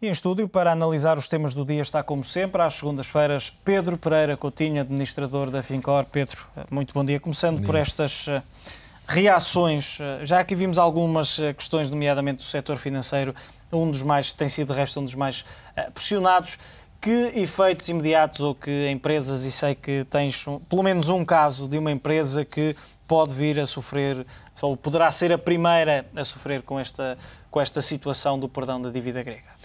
E em estúdio, para analisar os temas do dia, está como sempre, às segundas-feiras, Pedro Pereira Coutinho, administrador da Fincor. Pedro, muito bom dia. Começando por estas reações, já aqui vimos algumas questões, nomeadamente do setor financeiro, tem sido de resto um dos mais pressionados. Que efeitos imediatos ou que empresas, e sei que tens pelo menos um caso de uma empresa que pode vir a sofrer, ou poderá ser a primeira a sofrer com esta situação do perdão da dívida grega?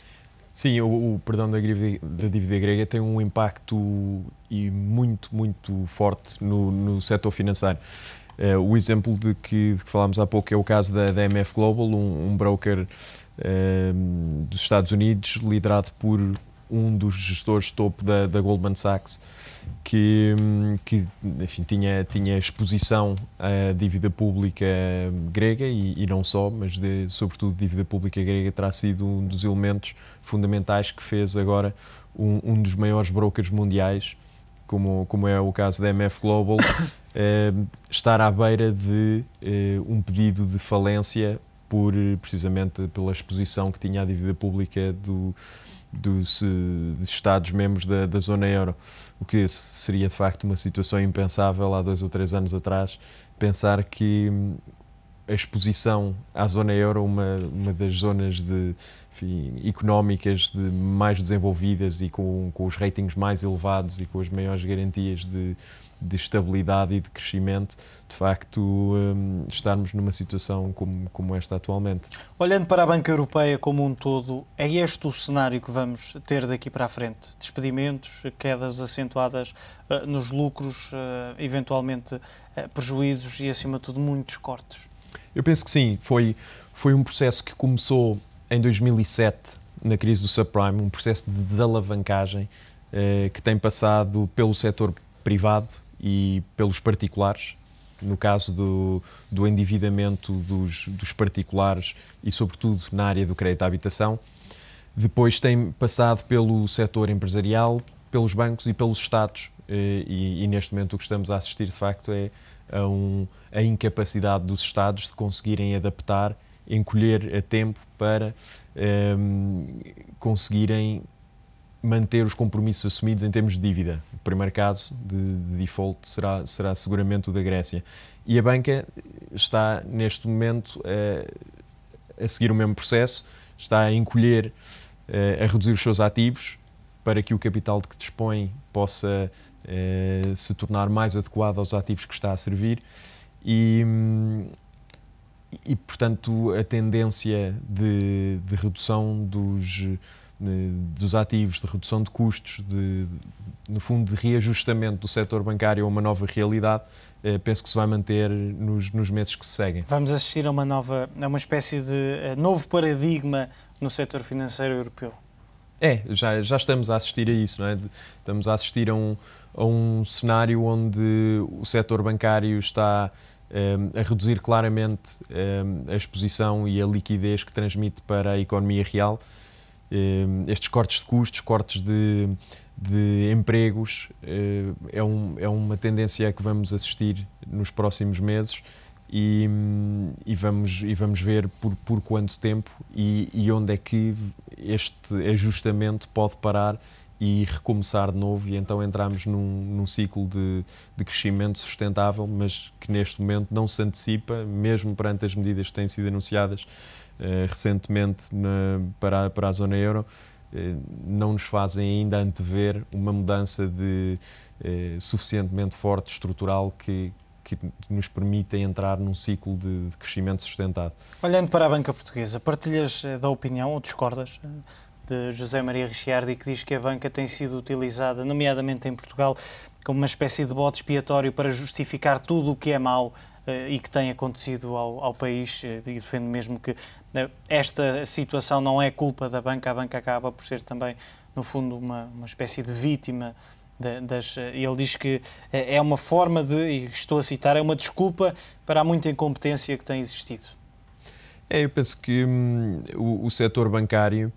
Sim, o perdão da dívida grega tem um impacto muito forte no setor financeiro. O exemplo de que falámos há pouco é o caso da MF Global, um broker dos Estados Unidos, liderado por um dos gestores topo da Goldman Sachs, que enfim, tinha exposição à dívida pública grega e não só, mas sobretudo dívida pública grega terá sido um dos elementos fundamentais que fez agora um dos maiores brokers mundiais, como é o caso da MF Global, estar à beira de um pedido de falência precisamente pela exposição que tinha à dívida pública dos Estados-membros da zona euro, o que seria de facto uma situação impensável há 2 ou 3 anos atrás, pensar que a exposição à zona euro, uma das zonas económicas mais desenvolvidas e com os ratings mais elevados e com as maiores garantias de estabilidade e de crescimento, de facto estarmos numa situação como esta atualmente. Olhando para a banca europeia como um todo, é este o cenário que vamos ter daqui para a frente? Despedimentos, quedas acentuadas nos lucros, eventualmente prejuízos e, acima de tudo, muitos cortes? Eu penso que sim. Foi um processo que começou em 2007, na crise do subprime, um processo de desalavancagem que tem passado pelo setor privado e pelos particulares, no caso do endividamento dos particulares e, sobretudo, na área do crédito à habitação. Depois tem passado pelo setor empresarial, pelos bancos e pelos Estados. E neste momento o que estamos a assistir, de facto, é a incapacidade dos Estados de conseguirem adaptar, encolher a tempo para conseguirem manter os compromissos assumidos em termos de dívida. O primeiro caso de default será seguramente o da Grécia. E a banca está, neste momento, a seguir o mesmo processo, está a encolher, a reduzir os seus ativos para que o capital de que dispõe possa se tornar mais adequado aos ativos que está a servir e portanto, a tendência de redução dos ativos, de redução de custos, no fundo, de reajustamento do setor bancário a uma nova realidade, penso que se vai manter nos meses que se seguem. Vamos assistir a uma espécie de novo paradigma no setor financeiro europeu? Já estamos a assistir a isso, não é? Estamos a assistir a um cenário onde o setor bancário está a reduzir claramente a exposição e a liquidez que transmite para a economia real. Estes cortes de custos, cortes de empregos, é uma tendência a que vamos assistir nos próximos meses e vamos ver por quanto tempo e onde é que este ajustamento pode parar e recomeçar de novo, e então entramos num ciclo de crescimento sustentável, mas que neste momento não se antecipa, mesmo perante as medidas que têm sido anunciadas recentemente para a zona euro, não nos fazem ainda antever uma mudança suficientemente forte, estrutural, que nos permita entrar num ciclo de crescimento sustentado. Olhando para a banca portuguesa, partilhas da opinião ou discordas de José Maria Ricciardi, que diz que a banca tem sido utilizada, nomeadamente em Portugal, como uma espécie de bode expiatório para justificar tudo o que é mau e que tem acontecido ao país, e defende mesmo que esta situação não é culpa da banca, a banca acaba por ser também, no fundo, uma espécie de vítima ele diz que é uma forma e estou a citar, é uma desculpa para a muita incompetência que tem existido. Eu penso que o setor bancário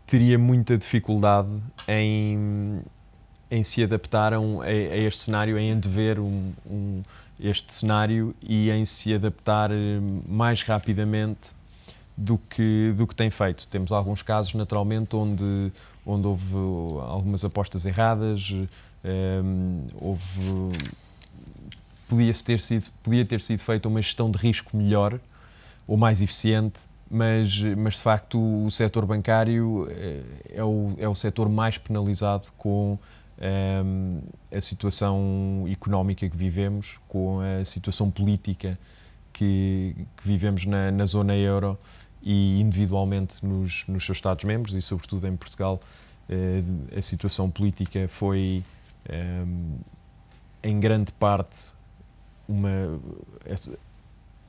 teria muita dificuldade em se adaptar a este cenário, em antever este cenário e em se adaptar mais rapidamente do que tem feito. Temos alguns casos, naturalmente, onde houve algumas apostas erradas, podia ter sido feita uma gestão de risco melhor ou mais eficiente, mas de facto o setor bancário é o setor mais penalizado com a situação económica que vivemos, com a situação política que vivemos na zona euro e individualmente nos seus Estados-membros, e sobretudo em Portugal a situação política foi em grande parte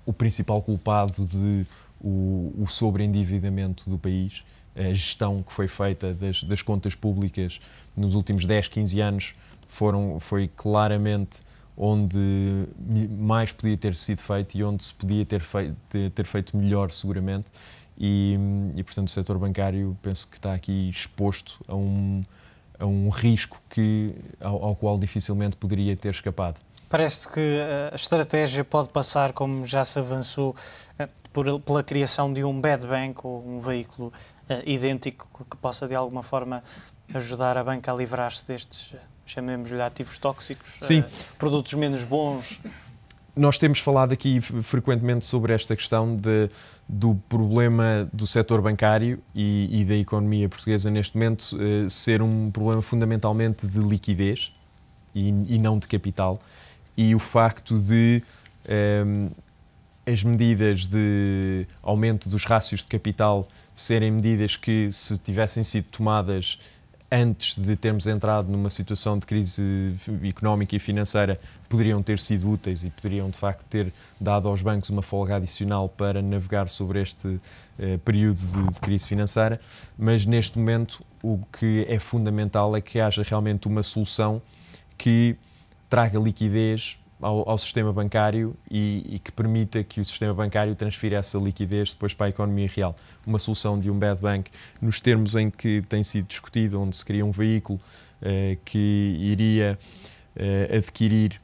o principal culpado de o sobreendividamento do país. A gestão que foi feita das contas públicas nos últimos 10, 15 anos foi claramente onde mais podia ter sido feito e onde se podia ter feito melhor, seguramente. E portanto, o setor bancário, penso que está aqui exposto a um risco ao qual dificilmente poderia ter escapado. Parece que a estratégia pode passar, como já se avançou, pela criação de um bad bank ou um veículo idêntico que possa de alguma forma ajudar a banca a livrar-se destes, chamemos-lhe, ativos tóxicos, produtos menos bons. Nós temos falado aqui frequentemente sobre esta questão do problema do setor bancário e da economia portuguesa neste momento ser um problema fundamentalmente de liquidez e não de capital, e o facto de as medidas de aumento dos rácios de capital serem medidas que, se tivessem sido tomadas antes de termos entrado numa situação de crise económica e financeira, poderiam ter sido úteis e poderiam, de facto, ter dado aos bancos uma folga adicional para navegar sobre este período de crise financeira. Mas, neste momento, o que é fundamental é que haja realmente uma solução que traga liquidez ao sistema bancário e que permita que o sistema bancário transfira essa liquidez depois para a economia real. Uma solução de um bad bank, nos termos em que tem sido discutido, onde se cria um veículo que iria adquirir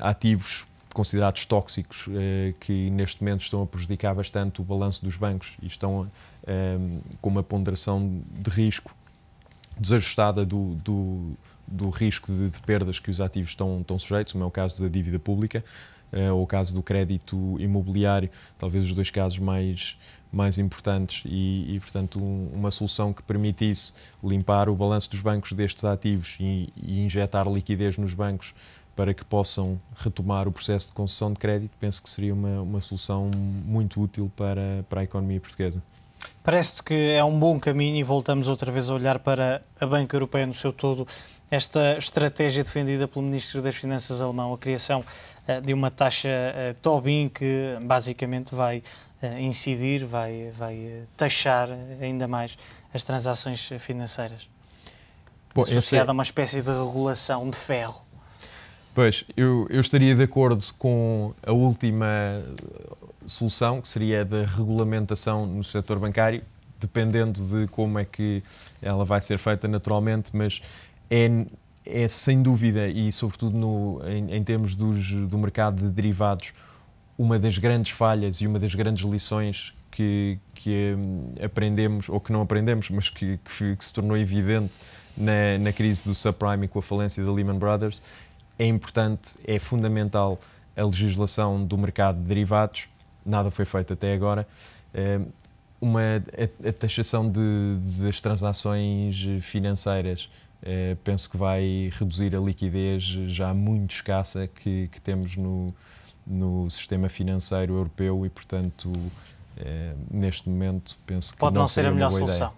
ativos considerados tóxicos, que neste momento estão a prejudicar bastante o balanço dos bancos e estão com uma ponderação de risco desajustada do risco de perdas que os ativos estão sujeitos, como é o caso da dívida pública ou o caso do crédito imobiliário, talvez os dois casos mais importantes, e portanto uma solução que permitisse limpar o balanço dos bancos destes ativos e injetar liquidez nos bancos para que possam retomar o processo de concessão de crédito, penso que seria uma solução muito útil para a economia portuguesa. Parece que é um bom caminho, e voltamos outra vez a olhar para a banca europeia no seu todo, esta estratégia defendida pelo Ministro das Finanças alemão, a criação de uma taxa Tobin que basicamente vai incidir, vai taxar ainda mais as transações financeiras. Associada a uma espécie de regulação de ferro. Pois, eu estaria de acordo com a última solução, que seria a da regulamentação no setor bancário, dependendo de como é que ela vai ser feita naturalmente, mas é sem dúvida, e sobretudo em termos do mercado de derivados, uma das grandes falhas e uma das grandes lições que aprendemos, ou que não aprendemos, mas que se tornou evidente na crise do subprime e com a falência da Lehman Brothers. É importante, é fundamental a legislação do mercado de derivados, nada foi feito até agora. A taxação das transações financeiras penso que vai reduzir a liquidez já muito escassa que temos no sistema financeiro europeu e, portanto, neste momento penso que pode não ser a melhor solução. Ideia.